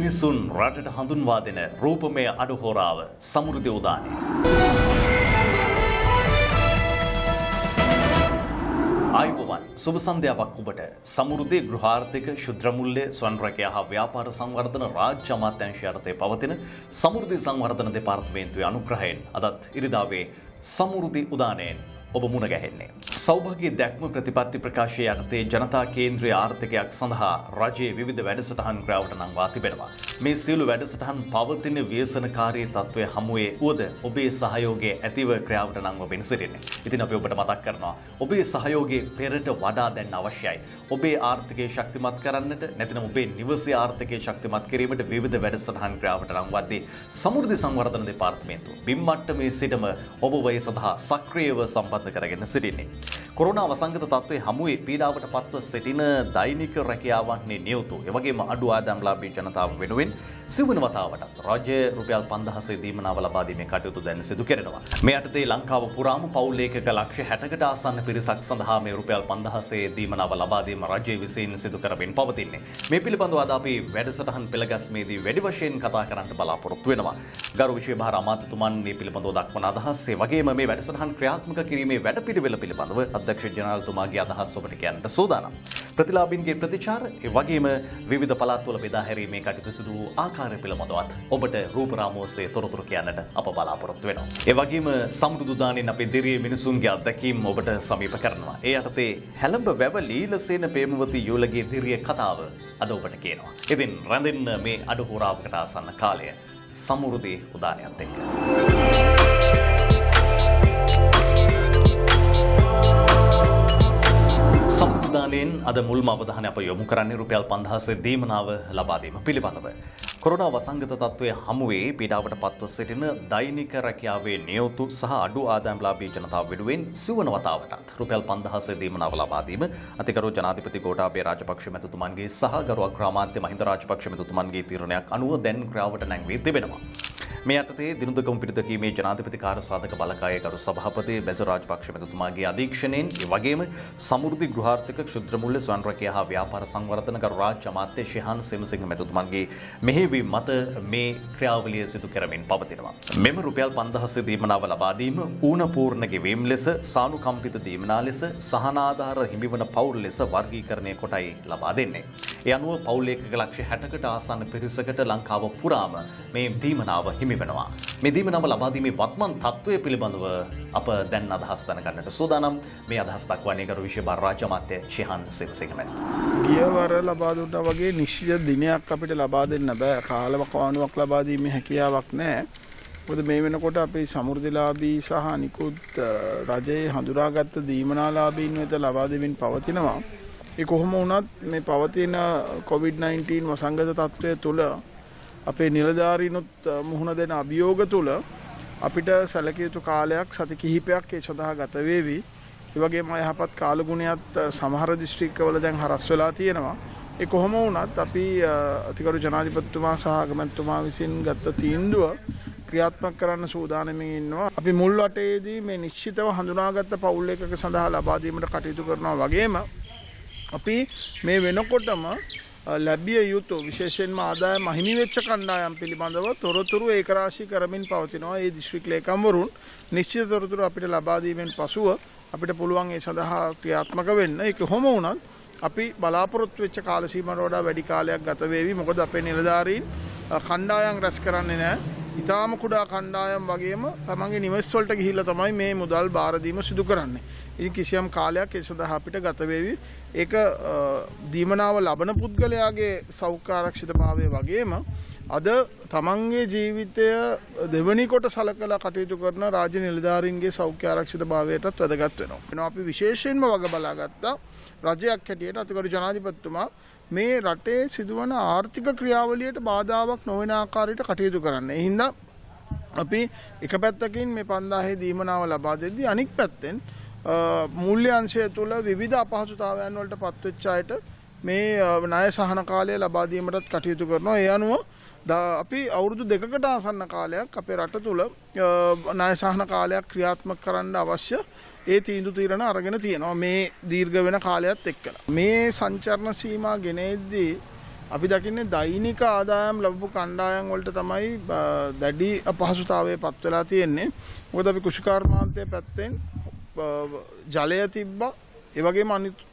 මිනිසුන් රටට හඳුන්වා දෙන රූපමය අඩුහොරාව සමෘද්ධි උදානය. ආයුබෝවන් සුබ සන්ධ්‍යාවක් ඔබට. සමෘද්ධි ගෘහාර්ථික ශුද්‍ර මුල්‍ය ස්වයංරැකියා හා ව්‍යාපාර සංවර්ධන රාජ්‍ය අමාත්‍යාංශය යටතේ පවතින සමෘද්ධි සංවර්ධන දෙපාර්තමේන්තුවේ අනුග්‍රහයෙන් අදත් ඉරිදාවේ සමෘද්ධි උදානයෙන් ඔබ මුණ ගැහෙන්නේ. සෞභාග්‍ය දැක්ම ප්‍රතිපත්ති ප්‍රකාශය යටතේ ජනතා කේන්ද්‍රීය ආර්ථිකයක් සඳහා රජයේ විවිධ වැඩසටහන් ක්‍රියාවට නංවා තිබෙනවා. මේ සියලු වැඩසටහන් පවතින ව්‍යසනකාරී තත්ත්වය හමුවේ උවද ඔබේ සහයෝගය ඇතිව ක්‍රියාවට නංවමින් සිටින්නේ. ඉතින් අපි ඔබට මතක් කරනවා ඔබේ සහයෝගය පෙරට වඩා දැන් අවශ්‍යයි. ඔබේ ආර්ථිකය ශක්තිමත් කරන්නට නැතිනම් ඔබේ නිවසේ ආර්ථිකය ශක්තිමත් කිරීමට විවිධ වැඩසටහන් ක්‍රියාවට නංවද්දී සමෘද්ධි සංවර්ධන දෙපාර්තමේන්තුව බිම් මට්ටමේ සිටම ඔබ ඒ සඳහා සක්‍රියව සම්බන්ධ කරගෙන සිටින්නේ. කොරෝනා වසංගත තත්ත්වයේ හමුවේ පීඩාවට පත්ව සිටින දෛනික රැකියාවන්හි නියුතු එවැගේම අඩු ආදායම්ලාභී ජනතාව වෙනුවෙන් සිවන වතාවටත් රජය රුපියල් 5000 දීමනාව ලබා දීමේ කටයුතු දැන් සිදු කරනවා. මේ යටතේ ලංකාව පුරාම පවුල් ඒකක ලක්ෂ 60කට ආසන්න පිරිසක් සඳහා මේ රුපියල් 5000 දීමනාව ලබා දීම රජය විසින් සිදු කරමින් පවතින්නේ. මේ පිළිබඳව අද අපි වැඩසටහන් පෙළගැස්මේදී වැඩි වශයෙන් කතා කරන්න බලාපොරොත්තු වෙනවා. ගරු විශේෂ භාර අමාත්‍යතුමන් මේ පිළිබඳව දක්වන අදහස් ඒ වගේම මේ වැඩසටහන් ක්‍රියාත්මක කිරීමේ වැඩපිළිවෙල පිළිබඳව අධ්‍යක්ෂ ජනරාල්තුමාගේ අදහස් ඔබට කියන්නට සූදානම්. ප්‍රතිලාභින්ගේ ප්‍රතිචාර ඒ වගේම විවිධ පළාත්වල බෙදා හැරීමේ කටයුතු සිදු වූ ආකාරය පිළිබඳවත් ඔබට රූපරාමෝසේ තොරතුරු කියන්නට අප බලාපොරොත්තු වෙනවා. ඒ වගේම සමෘද්ධි උදානයෙන් අපේ දිරියේ මිනිසුන්ගේ අත්දැකීම් ඔබට සමීප කරනවා. ඒ යටතේ හැලඹ වැව ලීලසේන ප්‍රේමවති යුවලගේ දිරියේ කතාව අද ඔබට කියනවා. ඉතින් රැඳෙන්න මේ අඩුහොරාවකට ආසන්න කාලය සමෘද්ධි උදානයත් එක්ක. සම්පූර්ණයෙන් අද මුල්ම අවධානය අප යොමු කරන්නේ රුපියල් 5000 දීමනාව ලබා දීම පිළිබඳව. කොරෝනා වසංගත තත්ත්වයේ හමුවේ පීඩාවට පත්ව සිටින දෛනික රැකියාවේ නියුතු සහ අඩු ආදායම්ලාභී ජනතාව වෙනුවෙන් සිවන වතාවටත් රුපියල් 5000 දීමනාව ලබා දීම අතිගරු ජනාධිපති ගෝඨාභය රාජපක්ෂ මැතිතුමන්ගේ සහ ගරු අග්‍රාමාත්‍ය මහින්ද රාජපක්ෂ මැතිතුමන්ගේ තීරණයක් අනුව දැන් ක්‍රියාවට නැංවී තිබෙනවා. මේ යටතේ දිනුදකම් පිරිතකීමේ ජනාධිපති කාර්යසාධක බලකායේ ගරු සභාපති බැස රාජපක්ෂ මැතිතුමාගේ අධීක්ෂණයෙන් ඒ වගේම සමෘද්ධි ගෘහාර්ථික ක්ෂුද්‍ර මුල්‍ය ස්වයංරැකියා හා ව්‍යාපාර සංවර්ධන ගරු රාජ්‍ය අමාත්‍ය ශිහාන් සෙමසිංහ මැතිතුමන්ගේ මෙහෙයවීම මත මේ ක්‍රියාවලිය සිදු කරමින් පවතිනවා. මෙම රුපියල් 5000 දීමනාව ලබා දීම ඌනපූර්ණ ගෙවීම් ලෙස සානුකම්පිත දීමනා ලෙස සහනාධාර හිමිවන පවුල් ලෙස වර්ගීකරණය කොටයි ලබා දෙන්නේ. ඒ අනුව පවුල් ඒකක ලක්ෂ 60කට ආසන්න පිරිසකට ලංකාව පුරාම මේ දීමනාව හිමි වෙනවා. මේ දීමනාව ලබා දීමේ වත්මන් තත්ත්වය පිළිබඳව අප දැන් අදහස් දැනගන්නට සූදානම්. මේ අදහස් දක්වන්නේ ගරු විශේෂ භාර රාජ්‍ය අමාත්‍ය ශිහාන් සෙමසිංහ මැතිතුමා. ගියවර ලබා දුන්නා වගේ නිශ්චිත දිනයක් අපිට ලබා දෙන්න බෑ. කාලවකවානුවක් ලබා දීමේ හැකියාවක් නැහැ. මොකද මේ වෙනකොට අපේ සමෘද්ධිලාභී සහ නිකුත් රජයේ හඳුනාගත්ත දීමනාලාභීන් වෙත ලබා දෙමින් පවතිනවා. ඒ කොහොම වුණත් මේ පවතින COVID-19 වසංගත තත්ත්වය තුළ අපේ නිලධාරීනුත් මුහුණ දෙන අභියෝග තුළ අපිට සැලකිය යුතු කාලයක් සති කිහිපයක් ඒ සඳහා ගත වේවි. ඒ වගේම යහපත් කාලගුණයත් සමහර දිස්ත්‍රික්කවල දැන් හරස් වෙලා තියෙනවා. ඒ කොහොම වුණත් අපි අතිගරු ජනාධිපතිතුමා සහ අගමැතිතුමා විසින් ගත්ත තීන්දුව ක්‍රියාත්මක කරන්න සූදානම්ින් ඉන්නවා. අපි මුල් වටේදී මේ නිශ්චිතව හඳුනාගත්ත පවුල් එකක සඳහා ලබා දීමට කටයුතු කරනවා වගේම අපි මේ වෙනකොටම ලැබිය යුතු විශේෂයෙන්ම ආදායම අහිමි වෙච්ච කණ්ඩායම් පිළිබඳව තොරතුරු ඒකරාශී කරමින් පවතිනවා. ඒ දිස්ත්‍රික් ලේකම්වරුන් නිශ්චිත තොරතුරු අපිට ලබා දීමෙන් පසුව අපිට පුළුවන් ඒ සඳහා ක්‍රියාත්මක වෙන්න. ඒක කොහොම වුණත් අපි බලාපොරොත්තු වෙච්ච කාල සීමාවට වඩා වැඩි කාලයක් ගත වේවි. මොකද අපේ නිලධාරීන් කණ්ඩායම් රැස් කරන්නේ නැහැ. ඊටාම කුඩා කණ්ඩායම් වගේම තමන්ගේ නිවෙස් වලට ගිහිල්ලා තමයි මේ මුදල් බාර දීම සිදු කරන්නේ. ඉතින් කිසියම් කාලයක් ඒ සඳහා අපිට ගත වේවි. ඒක දීමනාව ලබන පුද්ගලයාගේ සෞඛ්‍ය ආරක්ෂිතභාවය වගේම අද තමන්ගේ ජීවිතය දෙවනි කොට සලකලා කටයුතු කරන රාජ්‍ය නිලධාරීන්ගේ සෞඛ්‍ය ආරක්ෂිතභාවයටත් වැදගත් වෙනවා. අපි විශේෂයෙන්ම වග බලාගත්තා රජයක් හැටියට අතිගරු ජනාධිපතිතුමා මේ රටේ සිදුවන ආර්ථික ක්‍රියාවලියට බාධාවක් නොවන ආකාරයට කටයුතු කරන්න. ඒ හින්දා අපි එක පැත්තකින් මේ 5000 දීමනාව ලබා දෙද්දී අනික් පැත්තෙන් මූල්‍ය අංශය තුළ විවිධ අපහසුතාවයන් වලට පත්වෙච්ච අයට මේ ණය සහන කාලය ලබා දීමටත් කටයුතු කරනවා. ඒ අනුව අපි අවුරුදු 2කට ආසන්න කාලයක් අපේ රට තුළ ණය සහන කාලයක් ක්‍රියාත්මක කරන්න අවශ්‍ය ඒ තීන්දුව తీරන අරගෙන තියෙනවා මේ දීර්ඝ වෙන කාලයත් එක්කලා. මේ සංචරණ සීමා ගෙනෙද්දී අපි දකින්නේ දෛනික ආදායම් ලැබපු කණ්ඩායම් වලට තමයි දැඩි අපහසුතාවයේ පත් වෙලා තියෙන්නේ. මොකද අපි කෘෂිකාර්මාන්තයේ පැත්තෙන් ජලය තිබ්බා. ඒ වගේම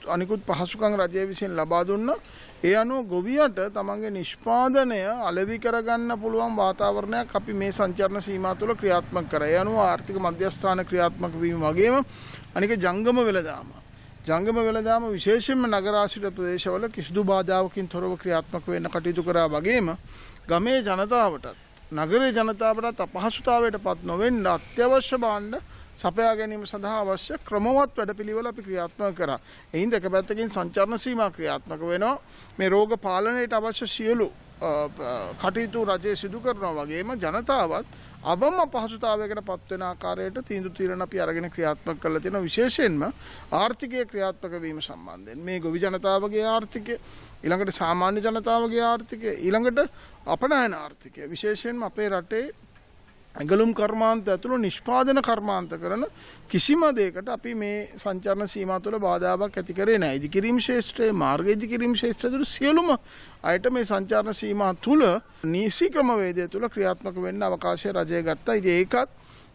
අනිකුත් පහසුකම් රජය විසින් ලබා දුන්නා. ඒ අනුව ගොවියට තමන්ගේ නිෂ්පාදනය අලෙවි කරගන්න පුළුවන් වාතාවරණයක් අපි මේ සංචරණ සීමා තුළ ක්‍රියාත්මක කරා. ඒ අනුව ආර්ථික මධ්‍යස්ථාන ක්‍රියාත්මක වීම වගේම අනික ජංගම වෙළඳාම. ජංගම වෙළඳාම විශේෂයෙන්ම නගර ආශ්‍රිත ප්‍රදේශවල කිසිදු බාධාවකින් තොරව ක්‍රියාත්මක වෙන්න කටයුතු කරා වගේම ගමේ ජනතාවටත් නගරේ ජනතාවටත් අපහසුතාවයට පත් නොවෙන්න අත්‍යවශ්‍ය භාණ්ඩ සපයා ගැනීම සඳහා අවශ්‍ය ක්‍රමවත් වැඩපිළිවෙල අපි ක්‍රියාත්මක කරා. එයින් දෙක පැත්තකින් සංචරණ සීමා ක්‍රියාත්මක වෙනවා. මේ රෝග පාලනයට අවශ්‍ය සියලු කටයුතු රජය සිදු කරනවා වගේම ජනතාවත් අවම අපහසුතාවයකට පත් වෙන ආකාරයට තීන්දුව తీරන අපි අරගෙන ක්‍රියාත්මක කරලා තියෙනවා. විශේෂයෙන්ම ආර්ථිකය ක්‍රියාත්මක වීම සම්බන්ධයෙන් මේ ගොවි ජනතාවගේ ආර්ථිකය, ඊළඟට සාමාන්‍ය ජනතාවගේ ආර්ථිකය, ඊළඟට අපනයන ආර්ථිකය, විශේෂයෙන්ම අපේ රටේ ඇඟලුම් කර්මාන්ත ඇතුළු නිෂ්පාදන කර්මාන්ත කරන කිසිම දෙයකට අපි මේ සංචරණ සීමා තුළ බාධාවක් ඇති කරේ නැහැ. ඉදිකිරීම ශාස්ත්‍රයේ මාර්ග ඉදිකිරීම ශාස්ත්‍රය තුළ සියලුම අයට මේ සංචරණ සීමා තුළ නීති ක්‍රමවේදය තුළ ක්‍රියාත්මක වෙන්න අවකාශය රජය ගත්තා. ඉතින් ඒකත්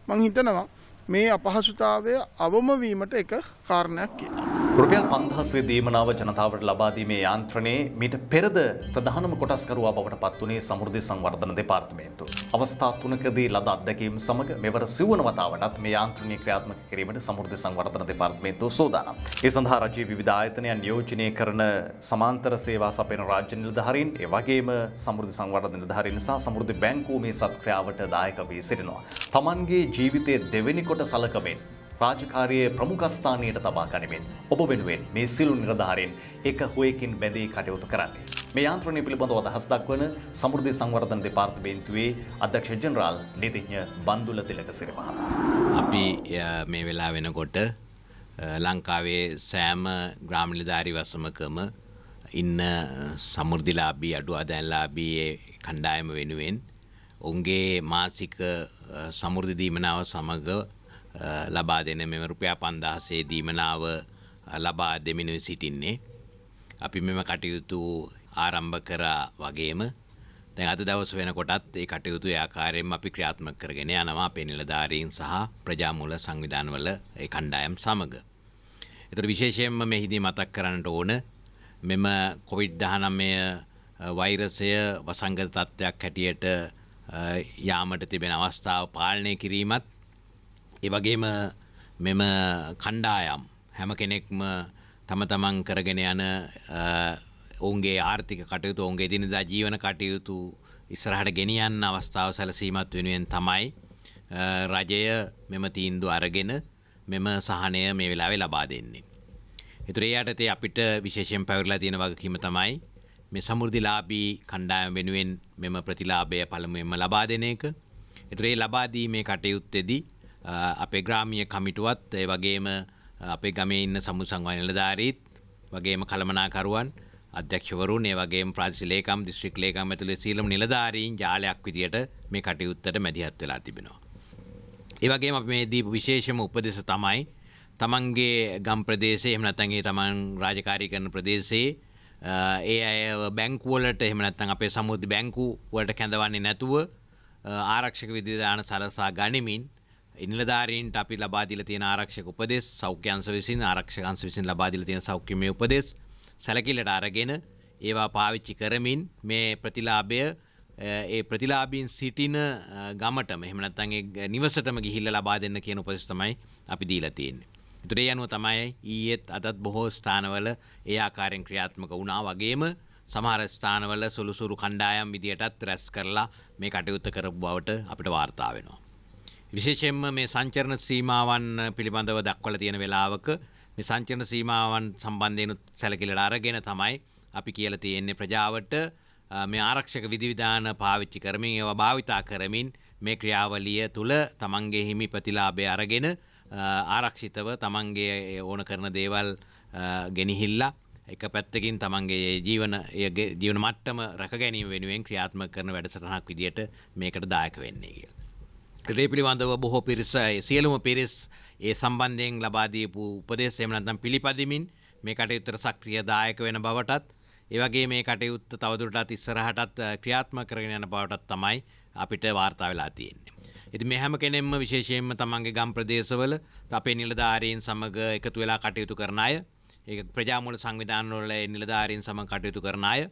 මම හිතනවා මේ අපහසුතාවය අවම වීමට එක කාරණයක් කියලා. රුපියල් 5000 දීමනාව ජනතාවට ලබා දීමේ යාන්ත්‍රණයේ මීට පෙරද ප්‍රධානම කොටස්කරුවා බවට පත් වුණේ සමෘද්ධි සංවර්ධන දෙපාර්තමේන්තුව. අවස්ථා 3කදී ලද අත්දැකීම් සමග මෙවර සිව්වන වතාවටත් මේ යාන්ත්‍රණය ක්‍රියාත්මක කිරීමට සමෘද්ධි සංවර්ධන දෙපාර්තමේන්තුව සූදානම්. ඒ සඳහා රජයේ විවිධ ආයතනයන් නියෝජනය කරන සමාන්තර සේවා සපයන රාජ්‍ය නිලධාරීන්, ඒ වගේම සමෘද්ධි සංවර්ධන නිලධාරීන් නිසා සමෘද්ධි බැංකුව මේ සත්ක්‍රියාවට දායක වී සිටිනවා. තමන්ගේ ජීවිතයේ දෙවෙනි කොට සලකමින් රාජකාරියේ ප්‍රමුඛස්ථානයට තබා ගනිමින් ඔබ වෙනුවෙන් මේ සිළු නිලධාරීන් එක හුවයකින් බැඳී කටයුතු කරන්නේ. මේ යාන්ත්‍රණය පිළිබඳව අදහස් දක්වන සමෘද්ධි සංවර්ධන දෙපාර්තමේන්තුවේ අධ්‍යක්ෂ ජෙනරාල් නීතිඥ බන්දුල තිලකසිරි මහතා. අපි මේ වෙලාව වෙනකොට ලංකාවේ සෑම ග්‍රාම නිලධාරි වසමකම ඉන්න සමෘද්ධිලාභී අඩු ආදායම්ලාභී කණ්ඩායම වෙනුවෙන් ඔවුන්ගේ මාසික සමෘද්ධි දීමනාව සමග ලබා දෙන මෙම රුපියල් 5000 දීමනාව ලබා දෙමින් සිටින්නේ. අපි මෙම කටයුතු ආරම්භ කරා වගේම දැන් අද දවස් වෙනකොටත් ඒ කටයුතු ඒ ආකාරයෙන්ම අපි ක්‍රියාත්මක කරගෙන යනවා අපේ නිලධාරීන් සහ ප්‍රජාමූල සංවිධානවල ඒ කණ්ඩායම් සමග. ඒතර විශේෂයෙන්ම මෙහිදී මතක් කරන්නට ඕන මෙම COVID-19 වෛරසය වසංගත තත්ත්වයක් හැටියට යාමට තිබෙන අවස්ථාව පාලනය කිරීමත් ඒ වගේම මෙම කණ්ඩායම් හැම කෙනෙක්ම තම තමන් කරගෙන යන ඔවුන්ගේ ආර්ථික කටයුතු ඔවුන්ගේ දිනදා ජීවන කටයුතු ඉස්සරහට ගෙනියන්න අවස්ථාව සැලසීමත් වෙනුවෙන් තමයි රජය මෙම තීන්දුව අරගෙන මෙම සහනය මේ වෙලාවේ ලබා දෙන්නේ. ඒතර ඒ යටතේ අපිට විශේෂයෙන් පැවරලා තියෙන වගකීම තමයි මේ සමෘද්ධිලාභී කණ්ඩායම වෙනුවෙන් මෙම ප්‍රතිලාභය පළමුවෙන්ම ලබා දෙන එක. ඒතර ඒ ලබා දීමේ කටයුත්තේදී අපේ ග්‍රාමීය කමිටුවත් ඒ වගේම අපේ ගමේ ඉන්න සමු සංවර්ධන නිලධාරීත් වගේම කළමනාකරුවන් අධ්‍යක්ෂවරුන් ඒ වගේම ප්‍රාදේශීය ලේකම් දිස්ත්‍රික් ලේකම් ඇතුළේ සීලම නිලධාරීන් ජාලයක් විදියට මේ කටයුත්තට මැදිහත් වෙලා තිබෙනවා. ඒ වගේම අපි මේ දීපු විශේෂම උපදෙස තමයි තමන්ගේ ගම් ප්‍රදේශයේ එහෙම නැත්නම් ඒ තමන් රාජකාරී කරන ප්‍රදේශයේ ඒ අය බැංකු වලට එහෙම නැත්නම් අපේ සමෘද්ධි බැංකු වලට කැඳවන්නේ නැතුව ආරක්ෂක විධිවිධාන සලසා ගනිමින් නිලධාරීන්ට අපි ලබා දීලා තියෙන ආරක්ෂක උපදෙස් සෞඛ්‍ය අංශ විසින් ආරක්ෂක අංශ විසින් ලබා දීලා තියෙන සෞඛ්‍යමය උපදෙස් සැලකිල්ලට අරගෙන ඒවා පාවිච්චි කරමින් මේ ප්‍රතිලාභය ඒ ප්‍රතිලාභීන් සිටින ගමටම එහෙම නැත්නම් ඒ නිවසටම ගිහිල්ලා ලබා දෙන්න කියන උපදෙස් තමයි අපි දීලා තියෙන්නේ. ඒතර ඒ අනුව තමයි ඊයේත් අදත් බොහෝ ස්ථානවල ඒ ආකාරයෙන් ක්‍රියාත්මක වුණා වගේම සමහර ස්ථානවල සුළුසුළු කණ්ඩායම් විදියටත් රැස් කරලා මේ කටයුත්ත කරපු බවට අපිට වාර්තා වෙනවා. විශේෂයෙන්ම මේ සංචරණ සීමාවන් පිළිබඳව දක්වලා තියෙන වෙලාවක මේ සංචරණ සීමාවන් සම්බන්ධයෙන් සැලකිල්ලට අරගෙන තමයි අපි කියලා තියෙන්නේ ප්‍රජාවට මේ ආරක්ෂක විධිවිධාන පාවිච්චි කරමින් ඒවා භාවිතා කරමින් මේ ක්‍රියාවලිය තුළ තමන්ගේ හිමි ප්‍රතිලාභය අරගෙන ආරක්ෂිතව තමන්ගේ ඕන කරන දේවල් ගෙනහිල්ලා එක පැත්තකින් තමන්ගේ ජීවන මට්ටම රැක ගැනීම වෙනුවෙන් ක්‍රියාත්මක කරන වැඩසටහනක් විදියට මේකට දායක වෙන්නේ කියලා. ඒ පිළිබඳව බොහෝ පිරිස සියලුම පිරිස් ඒ සම්බන්ධයෙන් ලබා දීපු උපදෙස් එහෙම නැත්නම් පිළිපදිමින් මේ කටයුත්තට සක්‍රිය දායක වෙන බවටත් ඒ වගේ මේ කටයුත්ත තවදුරටත් ඉස්සරහටත් ක්‍රියාත්මක කරගෙන යන බවටත් තමයි අපිට වාර්තා වෙලා තියෙන්නේ. ඉතින් මේ හැම කෙනෙක්ම විශේෂයෙන්ම තමන්ගේ ගම් ප්‍රදේශවල අපේ නිලධාරීන් සමග එකතු වෙලා කටයුතු කරන අය, ඒක ප්‍රජාමූල සංවිධානවල නිලධාරීන් සමග කටයුතු කරන අය,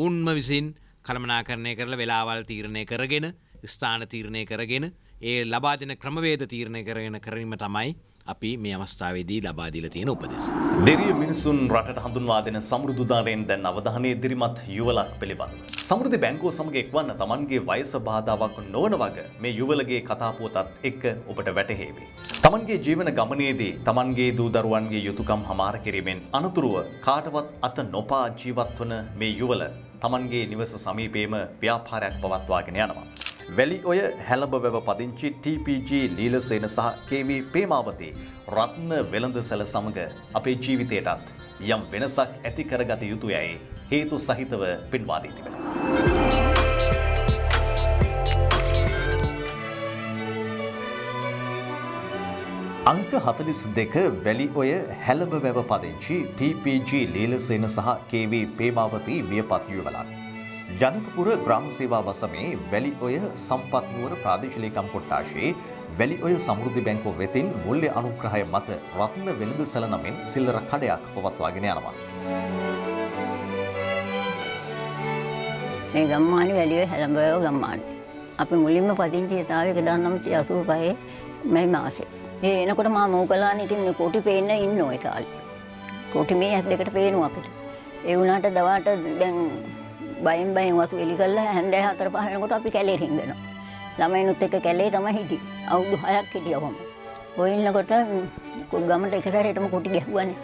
උන්ම විසින් කළමනාකරණය කරලා වෙලාවල් තීරණය කරගෙන, ස්ථාන තීරණය කරගෙන, ඒ ලබා දෙන ක්‍රමවේද තීරණය කරගෙන කිරීම තමයි අපි මේ අවස්ථාවේදී ලබා දීලා තියෙන උපදෙස්. දෙරිය මිනිසුන් රටට හඳුන්වා දෙන සමෘද්ධ උදාරයෙන් දැන් අවධානය දිරිමත් යුවලක් පිළිබඳ. සමෘද්ධි බැංකුව සමග එක්වන්න තමන්ගේ වයස බාධාවක් නොවන වග මේ යුවලගේ කතාපුවතත් එක්ක ඔබට වැටහේවි. තමන්ගේ ජීවන ගමනේදී තමන්ගේ දූ දරුවන්ගේ යුතුයකම් හමාර කිරීමෙන් අනතුරුව කාටවත් අත නොපා ජීවත් වන මේ යුවල තමන්ගේ නිවස සමීපයේම ව්‍යාපාරයක් පවත්වාගෙන යනවා. වැලි ඔය හැලඹවැව පදිංචි TPG ලීලසේන සහ KV පේමාවතී රත්න වෙළඳසැල සමග අපේ ජීවිතයටත් යම් වෙනසක් ඇති කරගත යුතුයයි හේතු සහිතව පෙන්වා දී තිබෙනවා. අංක 42 වැලි ඔය හැලඹවැව පදිංචි TPG ලීලසේන සහ KV පේමාවතී වියපත් යුවලක්. ජනකපුර ග්‍රාම සේවා වසමේ වැලි ඔය සම්පත් නුවර ප්‍රාදේශීය ලේකම් කොට්ටාශයේ වැලි ඔය සමෘද්ධි බැංකුව වෙතින් මුල්‍ය අනුග්‍රහය මත රත්න වෙළඳසැල නමින් සිල්ලර කඩයක් පවත්වාගෙන යනවා. මේ ගම්මානේ වැලි ඔය හැලඹවැව ගම්මානේ. අපි මුලින්ම පදිංචි තාවේ 1985 මේ මාසේ. ඒ එනකොට මම මොකලානේ ඉතින් මේ කොටි පේන්න ඉන්න ඔය කාලේ. කොටි මේ ඇස් දෙකට පේනවා අපිට. ඒ වුණාට දවාට දැන් බයෙන් වතු එලි කරලා හැන්දෑ 4-5 වෙනකොට අපි කැලේ රින්ගනවා. ළමයිනුත් එක්ක කැලේ තමයි හිටියේ. අවුරුදු 6ක් හිටියා කොහොම. ඔය ඉන්නකොට ගමට එක සැරේටම කොටි ගැහුවානේ.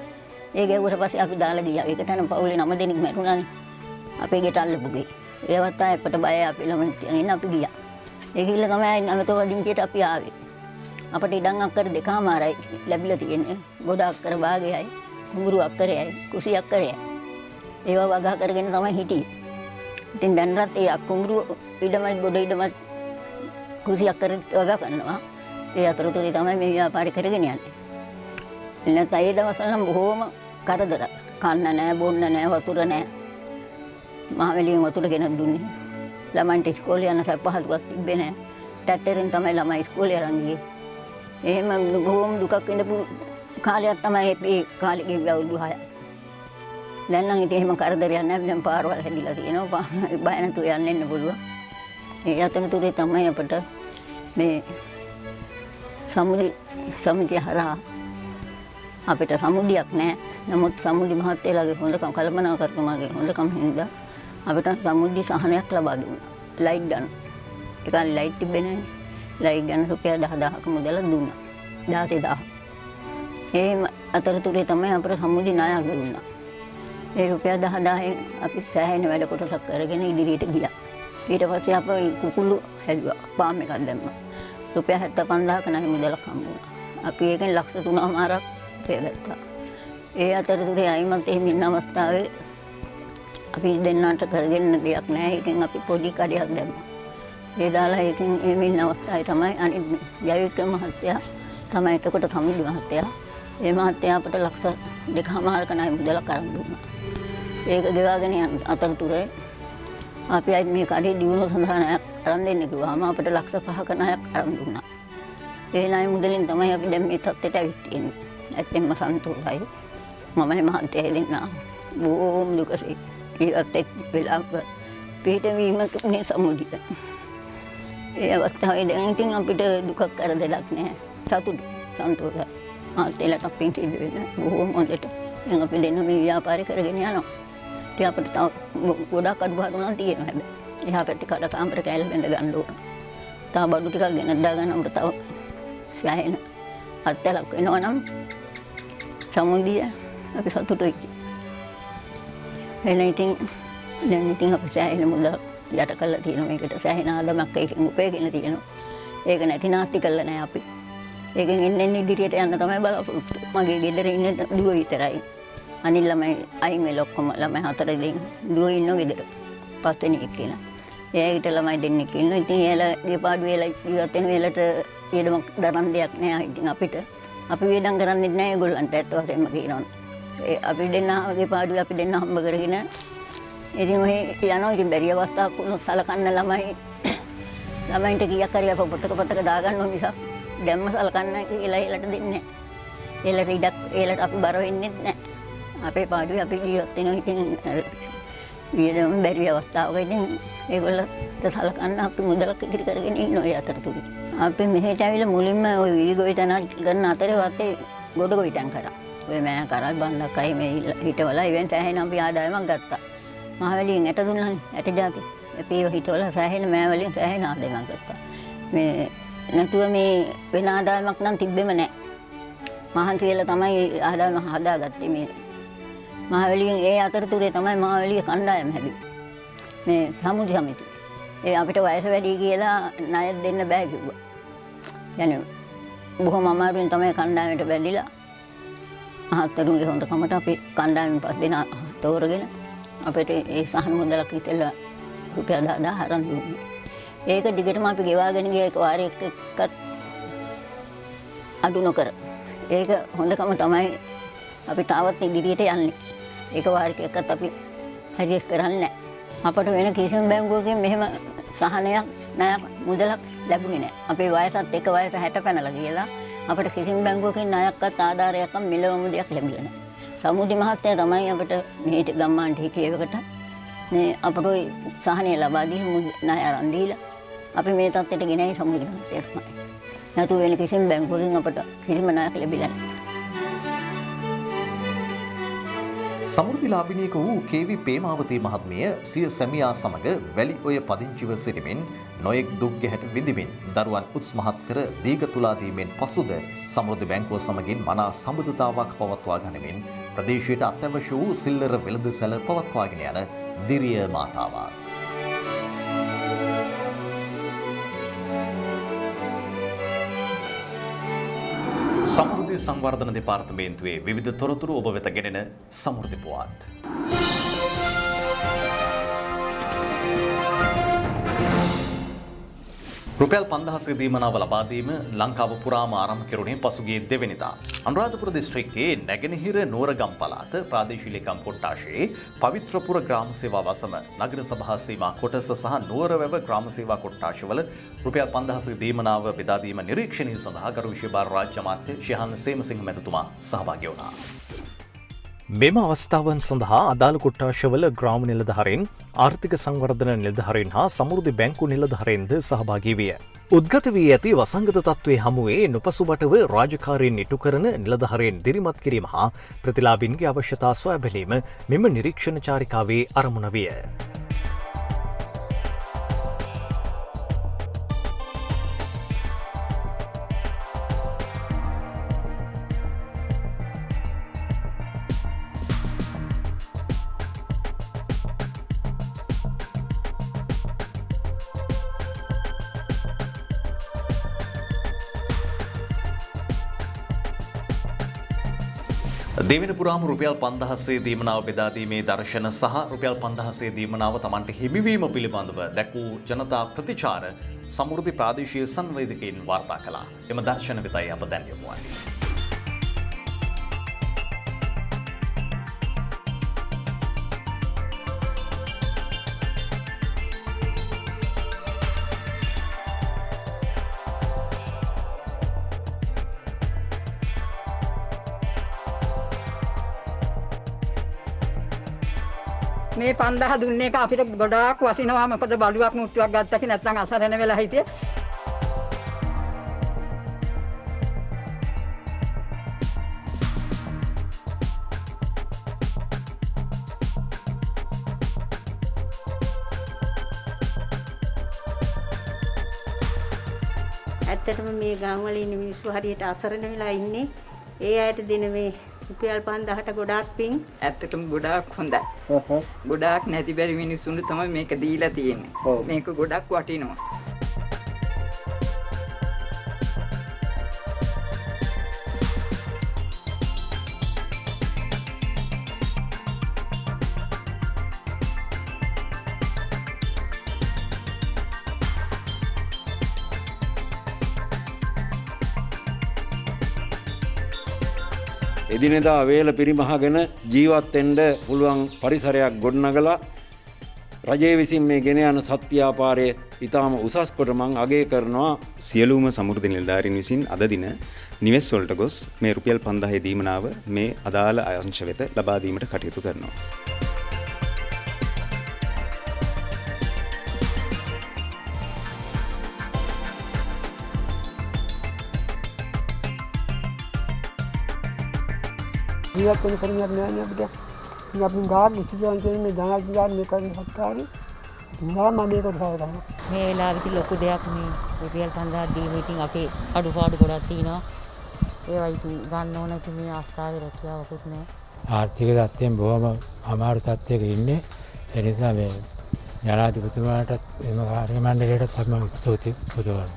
ඒ ගැහුවට පස්සේ අපි දාලා ගියා. ඒක තන පවුලේ 9 දෙනෙක් මැරුණානේ. අපේ ගෙට අල්ලපු ගේ. ඒවත් ආයෙත් බය අපි ළමයි තියගෙන අපි ගියා. ඒ ගිහිල්ලා තමයි නැවතව දින්චියට අපි ආවේ. අපිට ඉඩම් අක්කර දෙකමාරයි ලැබිලා තියෙන්නේ. ගොඩ අක්කර භාගයයි, කුඹුරු අක්කරයයි, කුසි අක්කරයයි. ඒවා වගා කරගෙන තමයි හිටියේ. ඉතින් දැන්වත් ඒ අකුඹුරු ඉඩමයි ගොඩ ඉඩමයි කුසියක් කරලා වගා කරනවා. ඒ අතරතුරේ තමයි මේ ව්‍යාපාරය කරගෙන යන්නේ. නැත්නම් ඒ දවස්වල නම් බොහෝම කරදර. කන්න නැහැ, බොන්න නැහැ, වතුර නැහැ. මහවැලියෙන් වතුර ගෙනත් දුන්නේ. ළමයින්ට ඉස්කෝලේ යන සපහසුකම් තිබ්බේ නැහැ. ටැටරෙන් තමයි ළමයි ඉස්කෝලේ අරන් ගියේ. එහෙම බොහෝම දුකක් විඳපු කාලයක් තමයි මේ කාලේ ගෙව්ව අවුරුදු 6. දැන් නම් ඉතින් එහෙම කරදරයක් නැහැ. දැන් පාරවල් හැදිලා තියෙනවා. බය නැතුව යන්න එන්න පුළුවන්. ඒ අතරතුරේ තමයි අපිට මේ සමුදිය හරහා අපිට සමුදියක් නැහැ. නමුත් සමුදි මහත්තයලාගේ හොඳකම් කල්පනාකරතුමාගේ හොඳකම් හින්දා අපිට සමුදි සහනයක් ලබා දුන්නා. ලයිට් ගන්න. ඒ කාලේ ලයිට් තිබෙන්නේ නැහැ. ලයිට් ගන්න රුපියල් 10000ක මුදල දුන්නා. 16000. ඒ අතරතුරේ තමයි අපිට සමුදි ණයක් දුන්නා. ඒ රුපියල් 10000න් අපි සෑහෙන වැඩ කොටසක් කරගෙන ඉදිරියට ගියා. ඊට පස්සේ අපි කුකුළු හැදුවා. පාම් එකක් දැම්මා. රුපියල් 75000ක ණය මුදලක් හම්බුණා. අපි ඒකෙන් ලක්ෂ 3මාරක් පෙරගත්තා. ඒ අතරතුරේ අයිමත් එහෙම ඉන්න අවස්ථාවේ අපි දෙන්නාට කරගෙන දෙයක් නැහැ. ඒකෙන් අපි පොඩි කඩයක් දැම්මා. ඒ දාලා ඒකෙන් එහෙම ඉන්න අවස්ථාවේ තමයි අනිත් ජයවික්‍රම මහත්තයා තමයි එතකොට සමුදි මහත්තයා. ඒ මහත්තයා අපට ලක්ෂ 2මාරක ණය මුදලක් අරන් දුන්නා. ඒක ගෙවාගෙන යන අතරතුරේ අපි අයි මේ කඩේ දිනුව සඳහා ණයක් අරන් දෙන්න කිව්වම අපිට ලක්ෂ 5ක ණයක් අරන් දුන්නා. ඒ ණය මුදලින් තමයි අපි දැන් මේ තත්ත්වයට ඇවිත් තියෙන්නේ. ඇත්තෙන්ම සන්තෝෂයි. මම මහත්තයා දෙන්න බොහොම දුකසේ. ඒත් වෙලාවක පිටවීම තුනේ සමුදිය. ඒ අවස්ථාවේ දැන් ඉතින් අපිට දුකක් කරදරයක් නැහැ. සතුටු සන්තෝෂයි. මාතේලට අපින් සිද්ධ වෙන බොහොම හොඳට දැන් අපි දෙන්න මේ ව්‍යාපාරය කරගෙන යනවා. ඉතින් අපිට තව ගොඩක් අඩුපාඩු නම් තියෙනවා හැබැයි. එහා පැත්තේ කඩ කාමර කැලේ බඳ ගන්න ඕන. තව බඩු ටිකක් ගෙනත් දාගන්න අපිට තව සෑහෙන අත්ලක් වෙනවා නම් සමුදිය අපි සතුටුයි. එන ඉතින් දැන් ඉතින් අපි සෑහෙන මුදල් යට කරලා තියෙනවා. මේකට සෑහෙන ආදමක් ඒකෙන් උපයගෙන තියෙනවා. ඒක නැති නාස්ති කළා නෑ අපි. ඒකෙන් එන්න ඉදිරියට යන්න තමයි බලාපොරොත්තු. මගේ ගෙදර ඉන්න දුව විතරයි. අනිත් ළමයි අයින් වෙලා ඔක්කොම ළමයි 4 දෙනෙක් දුව ඉන්නෝ ගෙදර. 5 දෙනෙක් කියලා. එයාට ළමයි දෙන්නෙක් ඉන්නවා. ඉතින් එයාලගේ පාඩු වෙලා ජීවත් වෙන වෙලට ඊළම දරන් දෙයක් නෑ. ඉතින් අපිට අපි වේදම් කරන්නේ නැහැ ඒගොල්ලන්ට ඇත්ත වශයෙන්ම කියනවනේ. අපි දෙන්නගේ පාඩුවේ අපි දෙන්න හම්බ කරගෙන ඉතින් ඔහේ යනවා. ඉතින් බැරි අවස්ථාවක් වුණොත් සලකන්න ළමයින්ට කීයක් හරි අප පොතක දාගන්නවා මිසක් දැම්ම සලකන්න කියලා ඒලට දෙන්නේ නැහැ. ඒලට ඉඩක් ඒලට අපි බර වෙන්නේ නැහැ. අපේ පාඩුවේ අපි ජීවත් වෙනවා. ඉතින් වියදම බැරි අවස්ථාවක ඉතින් ඒගොල්ලන්ට සලකන්න අපි මුදලක් ඉදිරි කරගෙන ඉන්නවා ඒ අතරතුර. අපි මෙහෙට ඇවිල්ලා මුලින්ම ওই වීගොවිතැන ගන්න අතරේ වත්තේ ගොඩගොවිතැන් කරා. ඔය මෑ කරා බණ්ඩක්කයි මේ හිටවලා ඉවෙන් සෑහෙන අපි ආදායමක් ගත්තා. මහවැලියෙන් ඇට දුන්නානේ ඇට ජාති. අපි ඒව හිටවලා සෑහෙන මෑ වලින් සෑහෙන ආදායමක් ගත්තා. මේ නැතුව මේ වෙන ආදායමක් නම් තිබ්බෙම නැහැ. මහන්සි වෙලා තමයි ආදායම හදාගත්තේ මේ මහවැලියෙන් ඒ අතරතුරේ තමයි මහවැලිය කණ්ඩායම හැදුවේ. මේ සමුදි සමිතිය. ඒ අපිට වයස වැඩි කියලා ණය දෙන්න බෑ කිව්වා. يعني බොහොම අමාරුවෙන් තමයි කණ්ඩායමට බැඳිලා මහත්තරුන්ගේ හොඳකමට අපි කණ්ඩායමෙන් 5 දෙනා තෝරගෙන අපිට ඒ සහන මුදලක් ඉතලා රුපියල් 10,000 අරන් දුන්නේ. ඒක දිගටම අපි ගෙවාගෙන ගියා එක වාරයකට අඩු නොකර. ඒක හොඳකම තමයි අපි තාවත් ඉදිරියට යන්නේ. ඒක වාරයකටත් අපි හදිස් කරන්නේ නැහැ. අපට වෙන කිසිම බැංකුවකින් මෙහෙම සහනයක් ණයක් මුදලක් ලැබුණේ නැහැ. අපේ වයසත් එක වයස 60 පැනලා කියලා අපිට කිසිම බැංකුවකින් ණයක්වත් ආධාරයක්වත් මෙලවම දෙයක් ලැබිලා නැහැ. සමුදි මහත්තයා තමයි අපිට මේ ගම්මානට හිටියේකට මේ අපට ওই සහනය ලබා දීලා ණය අරන් දීලා අපි මේ තත්ත්වයට ගෙනයි සමුදි මහත්තයා තමයි. නැතු වෙන කිසිම බැංකුවකින් අපට කිසිම ණයක් ලැබිලා නැහැ. සමෘද්ධිලාභිනියක වූ කේවි පේමාවතී මහත්මිය සිය සැමියා සමග වැලි ඔය පදිංචිව සිටමින් නොයෙක් දුක් ගැහැට විඳිමින් දරුවන් උත්සාහත් කර දීගතුලා දීමෙන් පසුද සමෘද්ධි බැංකුව සමගින් මනා සම්බන්ධතාවක් පවත්වා ගනිමින් ප්‍රදේශයට අත්‍යවශ්‍ය වූ සිල්ලර වෙළඳසැල පවත්වාගෙන යන දිරිය මාතාවක්. සමෘද්ධි සංවර්ධන දෙපාර්තමේන්තුවේ විවිධ තොරතුරු ඔබ වෙත ගෙනෙන සමෘද්ධි පුවත්. රුපියල් 5000 දීමනාව ලබා දීම ලංකාව පුරාම ආරම්භ කෙරුණේ පසුගිය දෙවැනිදා. අනුරාධපුර දිස්ත්‍රික්කයේ නැගෙනහිර නුවරගම් පළාත ප්‍රාදේශීය ලේකම් කොට්ටාශයේ පවිත්‍රපුර ග්‍රාම සේවා වසම නගර සභා සීමා කොටස සහ නුවරවැව ග්‍රාම සේවා කොට්ටාශවල රුපියල් 5000 දීමනාව බෙදා දීම නිරීක්ෂණය සඳහා ගරු විශේෂ භාර රාජ්‍ය අමාත්‍ය ශිහාන් සේමසිංහ මැතිතුමා සහභාගී වුණා. මෙම අවස්ථාවන් සඳහා අදාළ කොට්ටාශවල ග්‍රාම නිලධාරීන් ආර්ථික සංවර්ධන නිලධාරීන් හා සමෘද්ධි බැංකු නිලධාරීන්ද සහභාගී විය. උද්ගත වී ඇති වසංගත තත්ත්වයේ හමුවේ නොපසුබටව රාජකාරීන් ඉටු කරන නිලධාරීන් දිරිමත් කිරීම හා ප්‍රතිලාභින්ගේ අවශ්‍යතා සොයා බැලීම මෙම නිරීක්ෂණ චාරිකාවේ අරමුණ විය. දෙවෙනි පුරාම රුපියල් 5000 දීමනාව බෙදා දීමේ දර්ශන සහ රුපියල් 5000 දීමනාව Tamante හිමිවීම පිළිබඳව දැක්වූ ජනතා ප්‍රතිචාර සමෘද්ධි ප්‍රාදේශීය සංවේදකයන් වාර්තා කළා. එම දර්ශන වෙතයි අප දැන් යමු වන්නේ. මේ 5000 දුන්නේ එක අපිට ගොඩාක් වටිනවා. මොකද බලුවක් මුට්ටුවක් ගත්තා කි නැත්නම් අසරණ වෙලා හිටියේ. ඇත්තටම මේ ගම් වල ඉන්න මිනිස්සු හරියට අසරණ වෙලා ඉන්නේ. ඒ අයට දෙන මේ රුපියල් 5000ට ගොඩාක් පිං. ඇත්තටම ගොඩාක් හොඳයි. ගොඩාක් නැති බැරි මිනිස්සුන්ට තමයි මේක දීලා තියෙන්නේ. මේක ගොඩක් වටිනවා. එදිනෙදා වේල පිරිමහගෙන ජීවත් වෙන්න පුළුවන් පරිසරයක් ගොඩනගලා රජය විසින් මේ ගෙන යන සත් ව්‍යාපාරය ඉතාම උසස් කොට මං අගය කරනවා. සියලුම සමෘද්ධි නිලධාරීන් විසින් අද දින නිවෙස් වලට ගොස් මේ රුපියල් 5000 දීමනාව මේ අදාළ අංශ වෙත ලබා දීමට කටයුතු කරනවා. ජීවත් වෙන ක්‍රමයක් නෑ නේ අපිට. ඉතින් අපි ගාන ඉතිසන් කියන්නේ ධනාධිකාර මේ කරන සත්කාරේ. මම මේකට සාකච්ඡා මේ වෙලාවෙදි ලොකු දෙයක් මේ රුපියල් 5000 දීම ඉතින් අපේ අඩුපාඩු ගොඩක් තියෙනවා. ඒවා ඉතින් ගන්න ඕන ඉතින් මේ අවස්ථාවේ රැකියාවකුත් නෑ. ආර්ථික තත්ත්වයෙන් බොහොම අමාරු තත්ත්වයක ඉන්නේ. ඒ නිසා මේ ජනාධිපතිතුමාටත් එම කාර්ය මණ්ඩලයටත් අපි ස්තුති පුදවනවා.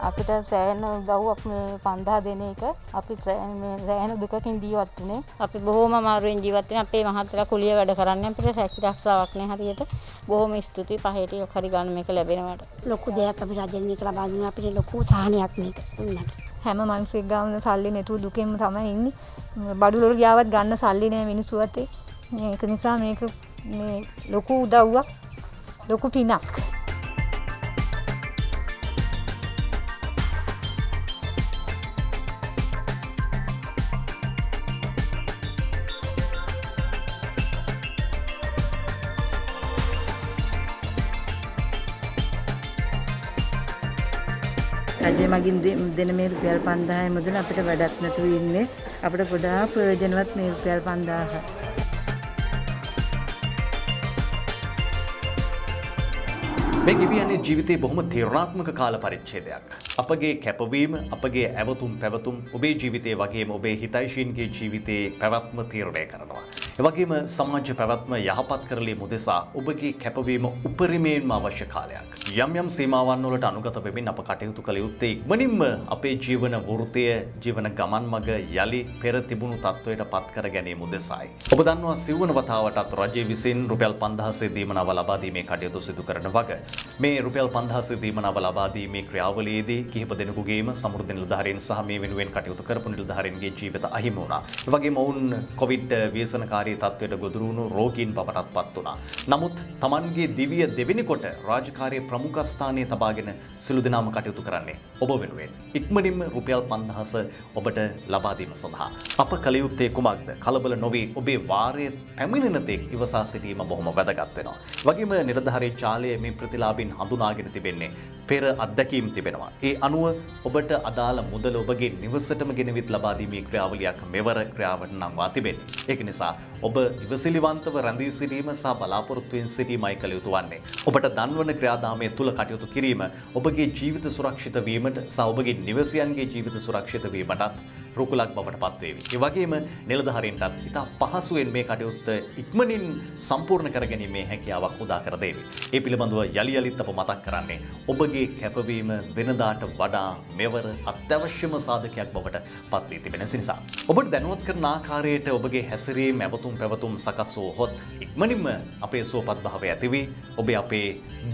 අපිට සෑහෙන උදව්වක් මේ 5000 දෙන එක අපි සෑහෙන දුකකින් ජීවත් වුණේ. අපි බොහොම අමාරුවෙන් ජීවත් වෙන අපේ මහත්තයලා කුලිය වැඩ කරන්නේ අපිට රැකී රස්සාවක් නෑ හරියට. බොහොම ස්තුතියි පහේට හරි ගන්න මේක ලැබෙනවට. ලොකු දෙයක් අපි රජෙන් මේක ලබා දුන්නා අපිට ලොකු සහනයක් මේක දුන්නාට. හැම මිනිස්සෙක් ගාම සල්ලි නැතුව දුකෙන්ම තමයි ඉන්නේ. බඩු වල ගියාවත් ගන්න සල්ලි නෑ මිනිස්සු අතේ. මේක නිසා මේක මේ ලොකු උදව්වක් ලොකු පිනක්. රජය මගින් දෙන මේ රුපියල් 5000 මුදල අපිට වැඩක් නැතුව ඉන්නේ. අපිට ගොඩාක් ප්‍රයෝජනවත් මේ රුපියල් 5000. මේ ගෙවියන්නේ ජීවිතයේ බොහොම තීරණාත්මක කාල පරිච්ඡේදයක්. අපගේ කැපවීම, අපගේ ඇවතුම් පැවතුම් ඔබේ ජීවිතයේ වගේම ඔබේ හිතයිශීන්ගේ ජීවිතයේ පැවැත්ම තීරණය කරනවා. ඒ වගේම සමාජ පැවැත්ම යහපත් කරලීම උදෙසා ඔබගේ කැපවීම උපරිමයෙන්ම අවශ්‍ය කාලයක්. යම් යම් සීමාවන් වලට අනුගත වෙමින් අප කටයුතු කළ යුත්තේ ඉක්මනින්ම අපේ ජීවන වෘත්තය, ජීවන ගමන් මඟ යලි පෙර තිබුණු තත්වයට පත් කර ගැනීම උදෙසායි. ඔබ දන්නවා සිව්වන වතාවටත් රජය විසින් රුපියල් 5000 දීමනාව ලබා දීමේ කටයුතු සිදු කරන වග මේ රුපියල් 5000 දීමනාව ලබා දීමේ ක්‍රියාවලියේදී කිහිප දෙනෙකුගේම සමෘද්ධි නිලධාරීන් සහ මේ වෙනුවෙන් කටයුතු කරපු නිලධාරීන්ගේ ජීවිත අහිමි වුණා. ඒ වගේම ඔවුන් කොවිඩ් ව්‍යසනකාරී තත්ත්වයට ගොදුරු වුණු රෝගීන් බවටත් පත් වුණා. නමුත් Tamanගේ දිවිය දෙවෙනි කොට රාජකාරියේ ප්‍රමුඛ ස්ථානයේ තබාගෙන සිළු දෙනාම කටයුතු කරන්නේ ඔබ වෙනුවෙන්. ඉක්මනින්ම රුපියල් 5000 ඔබට ලබා දීම සඳහා අප කළ යුත්තේ කුමක්ද? කලබල නොවී ඔබේ වාරයේ පැමිණෙන තෙක් ඉවසා සිටීම බොහොම වැදගත් වෙනවා. වගේම නිලධාරී ජාලය මේ ප්‍රතිලාභින් හඳුනාගෙන තිබෙන්නේ පෙර අත්දැකීම් තිබෙනවා. ඒ අනුව ඔබට අදාළ මුදල ඔබගේ නිවසටම ගෙනවිත් ලබා දීමේ ක්‍රියාවලියක් මෙවර ක්‍රියාවට නංවා තිබෙන්නේ. ඒක නිසා ඔබ ඉවසිලිවන්තව රැඳී සිටීම සහ බලාපොරොත්තුවෙන් සිටීමයි කළ යුතු වන්නේ. ඔබට දන්වන ක්‍රියාදාමය තුල කටයුතු කිරීම ඔබගේ ජීවිත සුරක්ෂිත වීමට සහ ඔබගේ නිවසියන්ගේ ජීවිත සුරක්ෂිත වීමටත් රුකුලක් බවට පත්වේවි. ඒ වගේම නිලධාරීන්ටත් ඉතා පහසුවෙන් මේ කටයුත්ත ඉක්මනින් සම්පූර්ණ කර ගැනීමේ හැකියාවක් උදා කර දෙවි. ඒ පිළිබඳව යලි යලිත් අප මතක් කරන්නේ ඔබගේ කැපවීම වෙනදාට වඩා මෙවර අත්‍යවශ්‍යම සාධකයක් බවට පත් වී තිබෙන නිසා. ඔබට දැනුවත් කරන ආකාරයට ඔබගේ හැසිරීම ඇවතුම් පැවතුම් සකස් වූහොත් ඉක්මනින්ම අපේ සුවපත් භාවය ඇති වී ඔබේ අපේ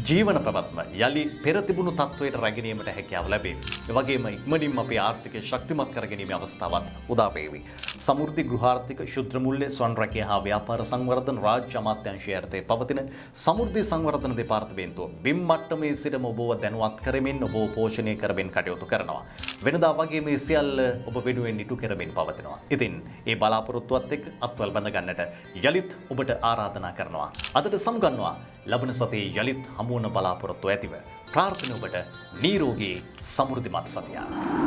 ජීවන පැවැත්ම යලි පෙර තිබුණු තත්ත්වයට රැගෙනීමට හැකියාව ලැබේ. ඒ වගේම ඉක්මනින්ම අපේ ආර්ථිකය ශක්තිමත් කර ගැනීමේ අවස්ථාවක් උදා වේවි. සමෘද්ධි ගෘහාර්ථික ශුද්ධ මුල්‍ය ස්වර්ණ රැකියා හා ව්‍යාපාර සංවර්ධන රාජ්‍ය අමාත්‍යාංශය යටතේ පවතින සමෘද්ධි සංවර්ධන දෙපාර්තමේන්තුව බිම් මට්ටමේ සිටම ඔබව දැනුවත් කරමින් ඔබව පෝෂණය කරමින් කටයුතු කරනවා. වෙනදා වගේ මේ සියල්ල ඔබ වෙනුවෙන් ඉටු කරමින් පවතිනවා. ඉතින් ඒ බලාපොරොත්තුවත් එක්ක අත්වල් බඳ ගන්නට යලිත් ඔබට ආරාධනා කරනවා. අදට සමුගන්නවා ලබන සතියේ යලිත් හමුවන බලාපොරොත්තු ඇතිව ප්‍රාර්ථනා ඔබට නිරෝගී සමෘද්ධිමත් සතියක්.